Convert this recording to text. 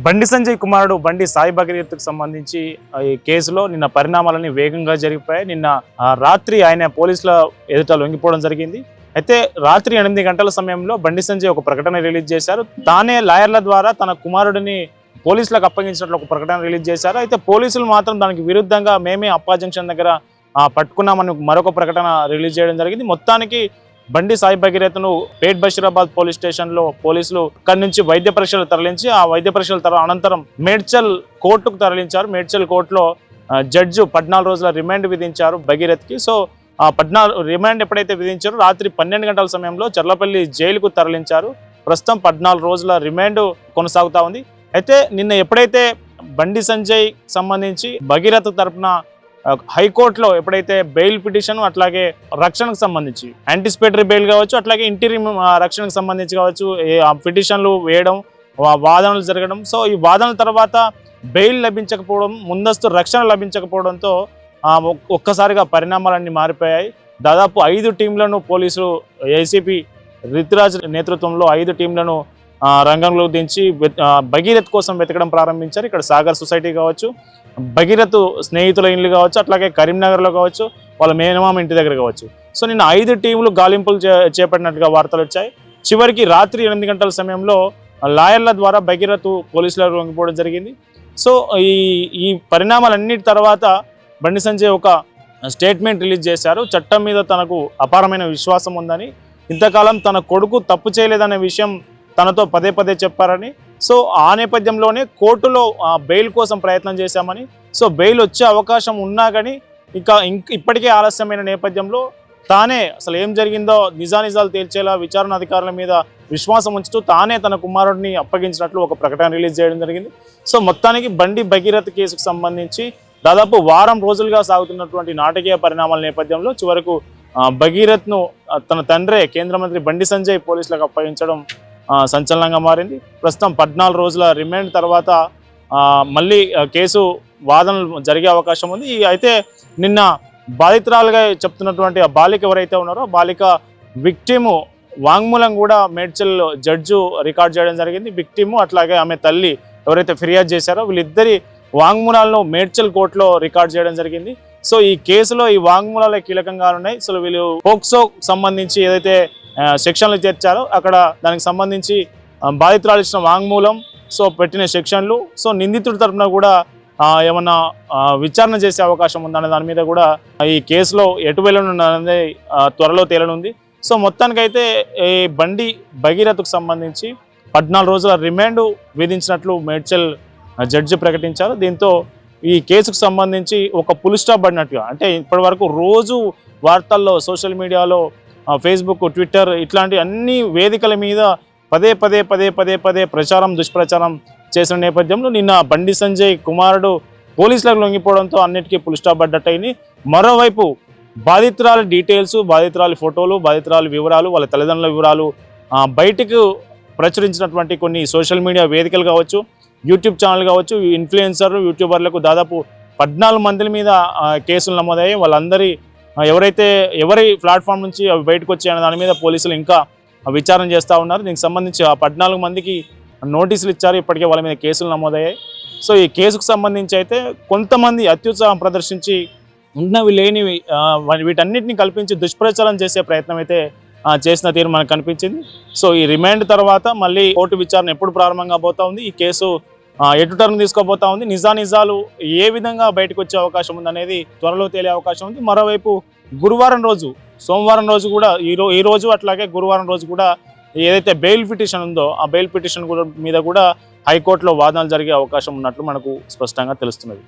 బండి సంజయ్ కుమారుడు బండి సాయి భగీరథ్కు సంబంధించి ఈ కేసులో నిన్న పరిణామాలన్నీ వేగంగా జరిగిపోయాయి. నిన్న రాత్రి ఆయన పోలీసుల ఎదుట లొంగిపోవడం జరిగింది. అయితే రాత్రి 8 గంటల సమయంలో బండి సంజయ్ ఒక ప్రకటన రిలీజ్ చేశారు. తానే లాయర్ల ద్వారా తన కుమారుడిని పోలీసులకు అప్పగించినట్లు ఒక ప్రకటన రిలీజ్ చేశారు. అయితే పోలీసులు మాత్రం దానికి విరుద్ధంగా మేమే అప్పా జంక్షన్ దగ్గర పట్టుకున్నామని మరొక ప్రకటన రిలీజ్ చేయడం జరిగింది. మొత్తానికి బండి సాయి భగీరథ్ను పేట్ బషీరాబాద్ పోలీస్ స్టేషన్లో పోలీసులు అక్కడి నుంచి వైద్య పరీక్షలు తరలించి ఆ వైద్య పరీక్షల అనంతరం మేడ్చల్ కోర్టుకు తరలించారు. మేడ్చల్ కోర్టులో జడ్జి 14 రోజుల రిమాండ్ విధించారు భగీరథ్కి. సో 14 రిమాండ్ ఎప్పుడైతే విధించారో రాత్రి 12 గంటల సమయంలో చర్లపల్లి జైలుకు తరలించారు. ప్రస్తుతం 14 రోజుల రిమాండ్ కొనసాగుతా ఉంది. అయితే నిన్న ఎప్పుడైతే బండి సంజయ్ సంబంధించి భగీరథ్ తరపున హైకోర్టులో ఎప్పుడైతే బెయిల్ పిటిషన్ అట్లాగే రక్షణకు సంబంధించి యాంటిసిపేటరీ బెయిల్ కావచ్చు, అట్లాగే ఇంటీరియం రక్షణకు సంబంధించి కావచ్చు పిటిషన్లు వేయడం, వాదనలు జరగడం. సో ఈ వాదనల తర్వాత బెయిల్ లభించకపోవడం, ముందస్తు రక్షణ లభించకపోవడంతో ఒక్కసారిగా పరిణామాలన్నీ మారిపోయాయి. దాదాపు 5 టీంలను పోలీసులు ఏసీపీ రితురాజ్ నేతృత్వంలో 5 టీంలను రంగంలో దించి భగీరథ్ కోసం వెతకడం ప్రారంభించారు. ఇక్కడ సాగర్ సొసైటీ కావచ్చు, భగీరథ్ స్నేహితుల ఇల్లు కావచ్చు, అట్లాగే కరీంనగర్లో కావచ్చు, వాళ్ళ మేనమామ ఇంటి దగ్గర కావచ్చు. సో నిన్న 5 టీంలు గాలింపులు చేపట్టినట్టుగా వార్తలు వచ్చాయి. చివరికి రాత్రి 8 గంటల సమయంలో లాయర్ల ద్వారా భగీరథ్ పోలీసులకు లొంగిపోవడం జరిగింది. సో ఈ పరిణామాలన్నిటి తర్వాత బండి సంజయ్ ఒక స్టేట్మెంట్ రిలీజ్ చేశారు. చట్టం మీద తనకు అపారమైన విశ్వాసం ఉందని, ఇంతకాలం తన కొడుకు తప్పు చేయలేదనే విషయం తనతో పదే పదే చెప్పారని, సో ఆ నేపథ్యంలోనే కోర్టులో బెయిల్ కోసం ప్రయత్నం చేశామని, సో బెయిల్ వచ్చే అవకాశం ఉన్నా కానీ ఇప్పటికే ఆలస్యమైన నేపథ్యంలో తానే అసలు ఏం జరిగిందో నిజానిజాలు తేల్చేలా విచారణ అధికారుల మీద విశ్వాసం ఉంచుతూ తానే తన కుమారుడిని అప్పగించినట్లు ఒక ప్రకటన రిలీజ్ చేయడం జరిగింది. సో మొత్తానికి బండి భగీరథ్ కేసుకు సంబంధించి దాదాపు వారం రోజులుగా సాగుతున్నటువంటి నాటకీయ పరిణామాల నేపథ్యంలో చివరకు భగీరథ్ను తన తండ్రే కేంద్ర మంత్రి బండి సంజయ్ పోలీసులకు అప్పగించడం సంచలనంగా మారింది. ప్రస్తుతం 14 రోజుల రిమాండ్ తర్వాత మళ్ళీ కేసు వాదనలు జరిగే అవకాశం ఉంది. అయితే నిన్న బాధితురాలుగా చెప్తున్నటువంటి ఆ బాలిక ఎవరైతే ఉన్నారో బాలిక విక్టిము వాంగ్మూలం కూడా మేడ్చల్ జడ్జు రికార్డ్ చేయడం జరిగింది. విక్టిము అట్లాగే ఆమె తల్లి ఎవరైతే ఫిర్యాదు చేశారో వీళ్ళిద్దరి వాంగ్మూలాలను మేడ్చల్ కోర్టులో రికార్డ్ చేయడం జరిగింది. సో ఈ కేసులో ఈ వాంగ్మూలాలే కీలకంగా ఉన్నాయి. సో వీళ్ళు పోక్సో సంబంధించి ఏదైతే సెక్షన్లు చేర్చారో అక్కడ దానికి సంబంధించి బాధితురాలు ఇచ్చిన వాంగ్మూలం, సో పెట్టిన సెక్షన్లు, సో నిందితుడి తరఫున కూడా ఏమన్నా విచారణ చేసే అవకాశం ఉందనే దాని మీద కూడా ఈ కేసులో ఎటు వెళ్ళనున్నది త్వరలో తేలనుంది. సో మొత్తానికైతే ఈ బండి భగీరథ్కు సంబంధించి 14 రోజుల రిమాండ్ విధించినట్లు మేడ్చల్ జడ్జి ప్రకటించారు. దీంతో ఈ కేసుకు సంబంధించి ఒక ఫుల్ స్టాప్ పడినట్టుగా, అంటే ఇప్పటి వరకు రోజు వార్తల్లో సోషల్ మీడియాలో ఫేస్బుక్, ట్విట్టర్ ఇట్లాంటి అన్ని వేదికల మీద పదే పదే ప్రచారం దుష్ప్రచారం చేసిన నేపథ్యంలో నిన్న బండి సంజయ్ కుమారుడు పోలీసులకు లొంగిపోవడంతో అన్నిటికీ ఫుల్ స్టాప్ పడ్డట్టయింది. మరోవైపు బాధితురాలి డీటెయిల్స్, బాధితురాలి ఫోటోలు, బాధితురాలి వివరాలు, వాళ్ళ తల్లిదండ్రుల వివరాలు బయటకు ప్రచురించినటువంటి కొన్ని సోషల్ మీడియా వేదికలు కావచ్చు, యూట్యూబ్ ఛానల్ కావచ్చు, ఇన్ఫ్లుయెన్సర్ యూట్యూబర్లకు దాదాపు 14 మంది మీద కేసులు నమోదయ్యాయి. వాళ్ళందరి ఎవరి ప్లాట్ఫామ్ నుంచి అవి బయటకు వచ్చాయన్న దాని మీద పోలీసులు ఇంకా విచారణ చేస్తూ ఉన్నారు. దీనికి సంబంధించి 14 మందికి నోటీసులు ఇచ్చారు. ఇప్పటికే వాళ్ళ మీద కేసులు నమోదయ్యాయి. సో ఈ కేసుకు సంబంధించి అయితే కొంతమంది అత్యుత్సాహం ప్రదర్శించి ఉన్నవి లేనివి వీటన్నిటిని కల్పించి దుష్ప్రచారం చేసే ప్రయత్నం అయితే చేసిన తీరు మనకు కనిపించింది. సో ఈ రిమాండ్ తర్వాత మళ్ళీ కోర్టు విచారణ ఎప్పుడు ప్రారంభం కాబోతా ఉంది, ఈ కేసు ఎటు టర్న్ తీసుకోబోతా ఉంది, నిజాలు ఏ విధంగా బయటకు వచ్చే అవకాశం ఉందనేది త్వరలో తేలే అవకాశం ఉంది. మరోవైపు గురువారం రోజు, సోమవారం రోజు కూడా ఈ రోజు అట్లాగే గురువారం రోజు కూడా ఏదైతే బెయిల్ పిటిషన్ ఉందో ఆ బెయిల్ పిటిషన్ మీద కూడా హైకోర్టులో వాదనలు జరిగే అవకాశం ఉన్నట్లు మనకు స్పష్టంగా తెలుస్తున్నది.